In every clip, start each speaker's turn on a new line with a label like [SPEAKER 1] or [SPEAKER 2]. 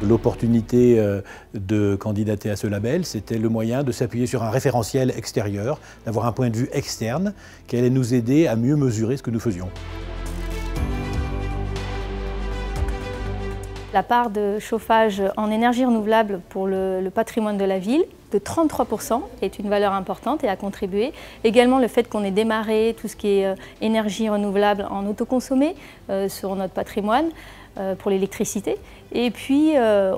[SPEAKER 1] l'opportunité de candidater à ce label, c'était le moyen de s'appuyer sur un référentiel extérieur, d'avoir un point de vue externe qui allait nous aider à mieux mesurer ce que nous faisions.
[SPEAKER 2] La part de chauffage en énergie renouvelable pour le patrimoine de la ville de 33% est une valeur importante et a contribué. Également le fait qu'on ait démarré tout ce qui est énergie renouvelable en autoconsommé sur notre patrimoine pour l'électricité. Et puis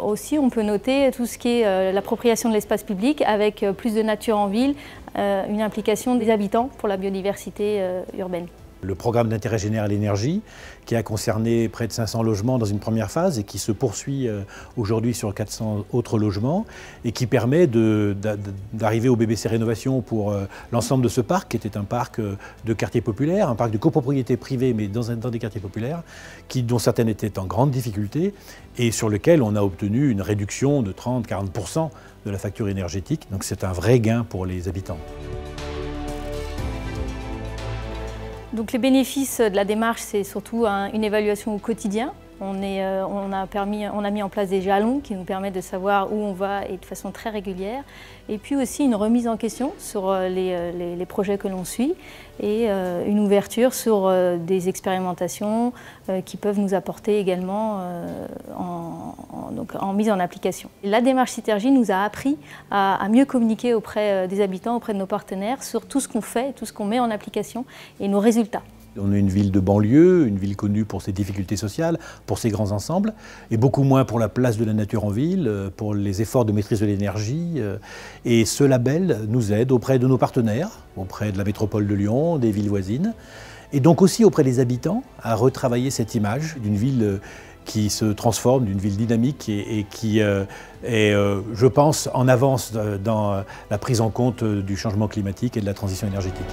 [SPEAKER 2] aussi on peut noter tout ce qui est l'appropriation de l'espace public avec plus de nature en ville, une implication des habitants pour la biodiversité urbaine.
[SPEAKER 1] Le programme d'intérêt général énergie, qui a concerné près de 500 logements dans une première phase et qui se poursuit aujourd'hui sur 400 autres logements et qui permet d'arriver au BBC Rénovation pour l'ensemble de ce parc, qui était un parc de quartiers populaires, un parc de copropriété privée mais dans des quartiers populaires, dont certaines étaient en grande difficulté et sur lequel on a obtenu une réduction de 30-40% de la facture énergétique. Donc c'est un vrai gain pour les habitants.
[SPEAKER 2] Donc les bénéfices de la démarche, c'est surtout une évaluation au quotidien. On a mis en place des jalons qui nous permettent de savoir où on va et de façon très régulière. Et puis aussi une remise en question sur les projets que l'on suit et une ouverture sur des expérimentations qui peuvent nous apporter également en mise en application. La démarche Citergy nous a appris à mieux communiquer auprès des habitants, auprès de nos partenaires sur tout ce qu'on fait, tout ce qu'on met en application et nos résultats.
[SPEAKER 1] On est une ville de banlieue, une ville connue pour ses difficultés sociales, pour ses grands ensembles, et beaucoup moins pour la place de la nature en ville, pour les efforts de maîtrise de l'énergie. Et ce label nous aide auprès de nos partenaires, auprès de la métropole de Lyon, des villes voisines, et donc aussi auprès des habitants, à retravailler cette image d'une ville qui se transforme, d'une ville dynamique et qui est, je pense, en avance dans la prise en compte du changement climatique et de la transition énergétique.